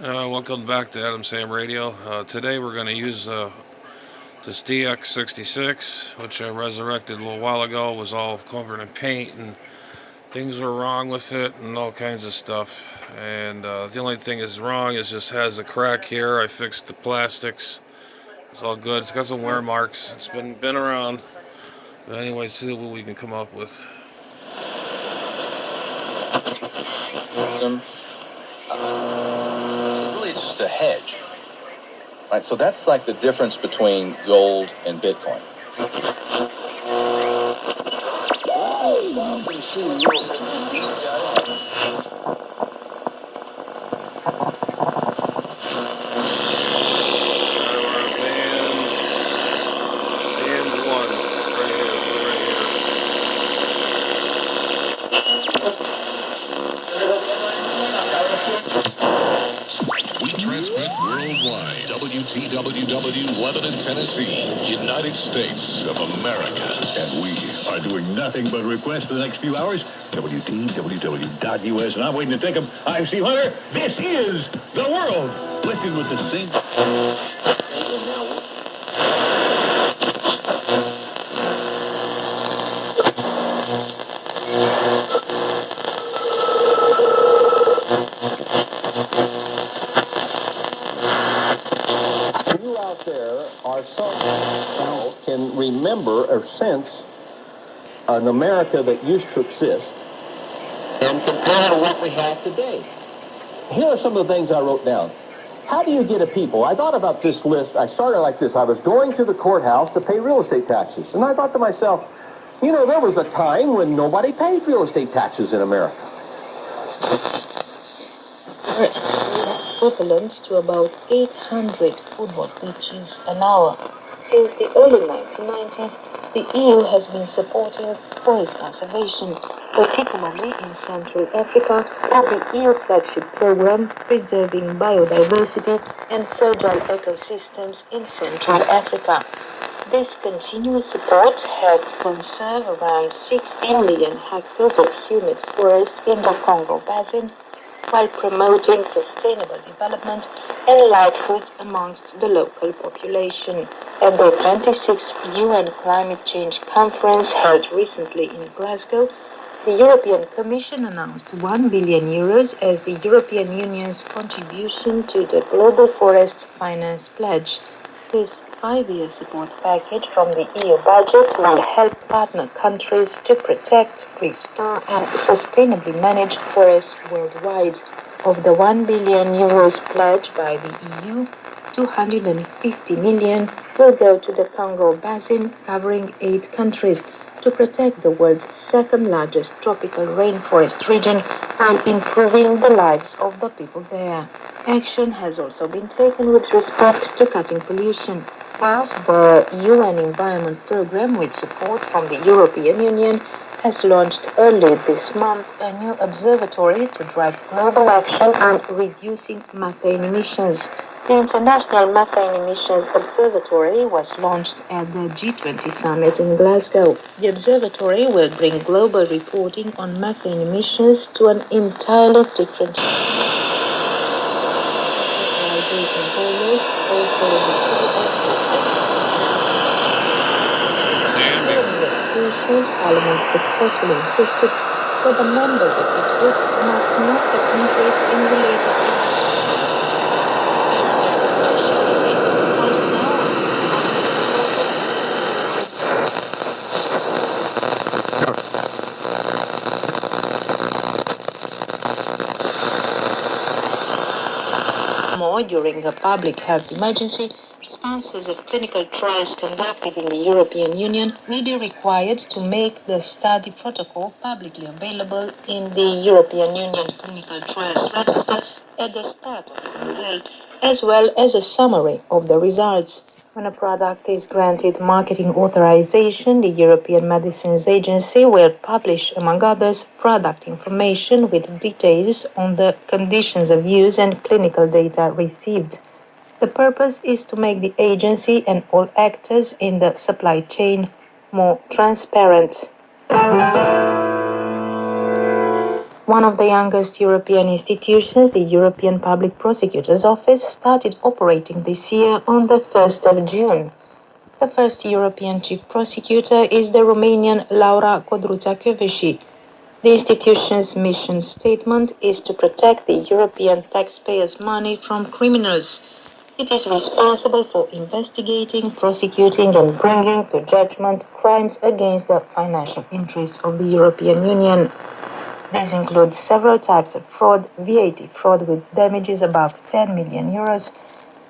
Welcome back to Adam Sam Radio. Today we're going to use this DX66, which I resurrected a little while ago. It was all covered in paint and things were wrong with it and all kinds of stuff. And the only thing is wrong is just has a crack here. I fixed the plastics. It's all good. It's got some wear marks. It's been around. But anyway, see what we can come up with. Really, it's just a hedge. Right, so that's like the difference between gold and Bitcoin. Transmit worldwide. WTWW, Lebanon, Tennessee, United States of America. And we are doing nothing but request for the next few hours. WTWW.US. And I'm waiting to take them. I'm Steve Hunter. This is the world. Listen with the same. Can remember or sense an America that used to exist and compare to what we have today. Here are some of the things I wrote down. How do you get a people? I thought about this list. I started like this. I was going to the courthouse to pay real estate taxes. And I thought to myself, you know, there was a time when nobody paid real estate taxes in America. Equivalent to about 800 football pitches an hour. Since the early 1990s, the EU has been supportive forest conservation, particularly in Central Africa, through the EU flagship program Preserving Biodiversity and Fragile Ecosystems in Central Africa. This continuous support helped conserve around 16 million hectares of humid forest in the Congo Basin, while promoting sustainable development and livelihoods amongst the local population. At the 26th UN Climate Change Conference held recently in Glasgow, the European Commission announced €1 billion as the European Union's contribution to the Global Forest Finance Pledge. This 5-year support package from the EU budget will help partner countries to protect, restore and sustainably manage forests worldwide. Of the €1 billion pledged by the EU, 250 million will go to the Congo Basin, covering 8 countries, to protect the world's second largest tropical rainforest region and improving the lives of the people there. Action has also been taken with respect to cutting pollution. Whilst the UN Environment Programme, with support from the European Union, has launched early this month a new observatory to drive global action on reducing methane emissions. The International Methane Emissions Observatory was launched at the G20 summit in Glasgow. The observatory will bring global reporting on methane emissions to an entirely different Parliament successfully insisted that the members of its groups must not have interest in related more during a public health emergency. Sponsors of clinical trials conducted in the European Union will be required to make the study protocol publicly available in the European Union Clinical Trials Register at the start of the trial, as well as a summary of the results. When a product is granted marketing authorization, the European Medicines Agency will publish, among others, product information with details on the conditions of use and clinical data received. The purpose is to make the agency and all actors in the supply chain more transparent. One of the youngest European institutions, the European Public Prosecutor's Office, started operating this year on the 1st of June. The first European Chief Prosecutor is the Romanian Laura Codruța-Kövesi. The institution's mission statement is to protect the European taxpayers' money from criminals. It is responsible for investigating, prosecuting, and bringing to judgment crimes against the financial interests of the European Union. These include several types of fraud, VAT fraud with damages above 10 million euros,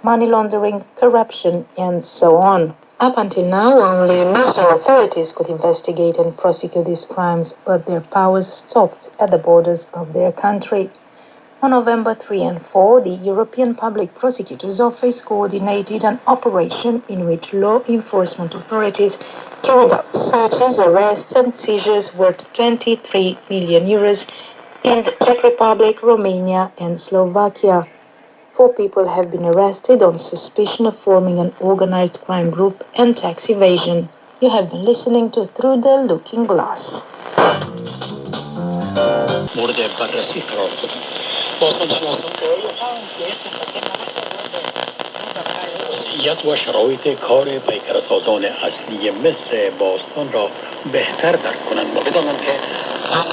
money laundering, corruption, and so on. Up until now, only national authorities could investigate and prosecute these crimes, but their powers stopped at the borders of their country. On November 3 and 4, the European Public Prosecutor's Office coordinated an operation in which law enforcement authorities carried out searches, arrests, and seizures worth 23 million euros in the Czech Republic, Romania, and Slovakia. 4 people have been arrested on suspicion of forming an organized crime group and tax evasion. You have been listening to Through the Looking Glass. مورد بررسی قرار دادن. وضعیت و شرایط کار پیکرسازان اصلی مصر باستان را بهتر درک کنند و بدانند که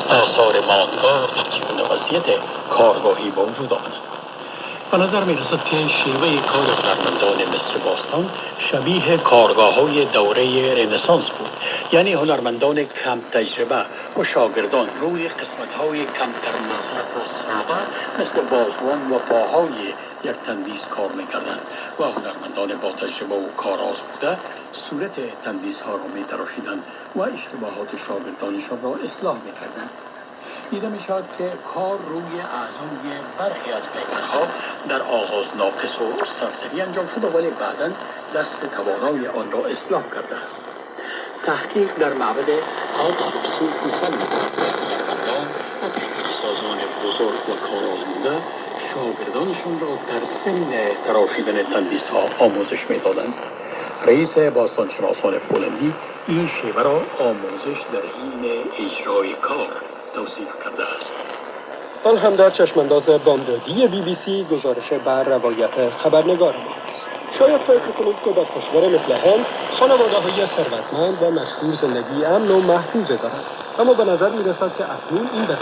آثار ماندگار در چگونه وضعیت کارگاهی به وجود آمدند. به نظر می رسد که شیوه کار هنرمندان مصر باستان شبیه کارگاه‌های دوره رنسانس بود، یعنی هنرمندان کم تجربه و شاگردان روی قسمت‌های کمتر مهارت و ساده مثل بازوان و پاهای یک تندیس کار می‌کردند و هنرمندان با تجربه و کاراز بوده صورت تندیس‌ها را می‌تراشیدند و اشتباهات شاگردانشان را اصلاح می‌کردند. دیده می شود که کار روی اعضای برخی از پیکرها در آغاز ناقص و سرسری انجام شده، ولی بعداً دست توانای آن را اصلاح کرده است. تحقیق در معبد آتسوکسو نشان می‌دهد که هنرمندان و پیکرسازان بزرگ و کارآزموده شاگردانشان را در سن تراشیدن تندیس‌ها آموزش می‌دادند. رئیس باستانشناسان پولندی این شیوه را آموزش در حین اجرای کار توصیف کرده است. آن هم در چشمانداز بامدادی BBC گزارش بر روایت خبرنگار بود. شاید فکر کنید که در کشور مثل هند خانواده‌های ثروتمند و مشهور زندگی امن و محفوظ دارند، اما به نظر می‌رسد که اکنون این